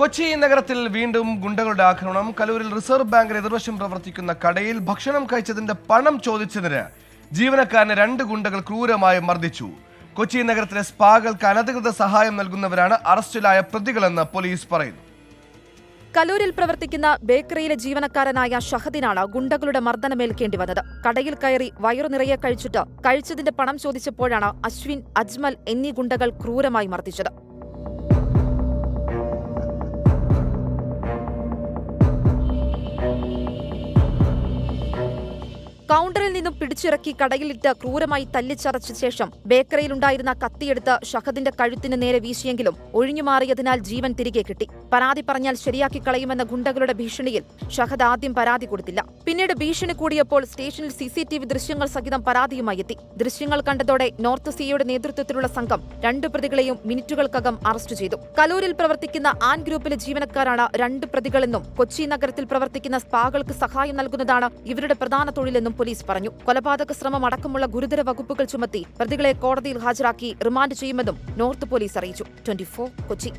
കൊച്ചി നഗരത്തിൽ വീണ്ടും ഗുണ്ടകളുടെ ആക്രമണം. കലൂരിൽ റിസർവ് ബാങ്കിന് എതിർവശം പ്രവർത്തിക്കുന്ന കടയിൽ ഭക്ഷണം കഴിച്ചതിന്റെ പണം ചോദിച്ചതിന് ജീവനക്കാരനെ 2 ഗുണ്ടകൾ ക്രൂരമായി മർദ്ദിച്ചു. കൊച്ചി നഗരത്തിലെ സ്പാകൾക്ക് അനധികൃത സഹായം നൽകുന്നവരാണ് അറസ്റ്റിലായ പ്രതികളെന്ന് പോലീസ് പറയുന്നു. കലൂരിൽ പ്രവർത്തിക്കുന്ന ബേക്കറിയിലെ ജീവനക്കാരനായ ഷഹദിനാണ് ഗുണ്ടകളുടെ മർദ്ദനമേൽക്കേണ്ടി വന്നത്. കടയിൽ കയറി വയറു നിറയെ കഴിച്ചിട്ട് കഴിച്ചതിന്റെ പണം ചോദിച്ചപ്പോഴാണ് അശ്വിൻ, അജ്മൽ എന്നീ ഗുണ്ടകൾ ക്രൂരമായി മർദ്ദിച്ചത്. കൗണ്ടറിൽ നിന്നും പിടിച്ചിറക്കി കടയിലിട്ട് ക്രൂരമായി തല്ലിച്ചതച്ച ശേഷം ബേക്കറിയിലുണ്ടായിരുന്ന കത്തിയെടുത്ത് ഷഹദിന്റെ കഴുത്തിന് നേരെ വീശിയെങ്കിലും ഒഴിഞ്ഞുമാറിയതിനാൽ ജീവൻ തിരികെ കിട്ടി. പരാതി പറഞ്ഞാൽ ശരിയാക്കി കളയുമെന്ന ഗുണ്ടകളുടെ ഭീഷണിയിൽ ഷഹദ് ആദ്യം പരാതി കൊടുത്തില്ല. പിന്നീട് ഭീഷണി കൂടിയപ്പോൾ സ്റ്റേഷനിൽ CCTV ദൃശ്യങ്ങൾ സഹിതം പരാതിയുമായി എത്തി. ദൃശ്യങ്ങൾ കണ്ടതോടെ നോർത്ത് സിയുടെ നേതൃത്വത്തിലുള്ള സംഘം 2 പ്രതികളെയും മിനിറ്റുകൾക്കകം അറസ്റ്റ് ചെയ്തു. കലൂരിൽ പ്രവർത്തിക്കുന്ന ആൻ ഗ്രൂപ്പിലെ ജീവനക്കാരാണ് 2 പ്രതികളെന്നും കൊച്ചി നഗരത്തിൽ പ്രവർത്തിക്കുന്ന സ്പാകൾക്ക് സഹായം നൽകുന്നതാണ് ഇവരുടെ പ്രധാന തൊഴിലെന്നും പോലീസ് പറഞ്ഞു. കൊലപാതക ശ്രമം അടക്കമുള്ള ഗുരുതര വകുപ്പുകൾ ചുമത്തി പ്രതികളെ കോടതിയിൽ ഹാജരാക്കി റിമാൻഡ് ചെയ്യുമെന്നും നോർത്ത് പോലീസ് അറിയിച്ചു. 24 കൊച്ചി.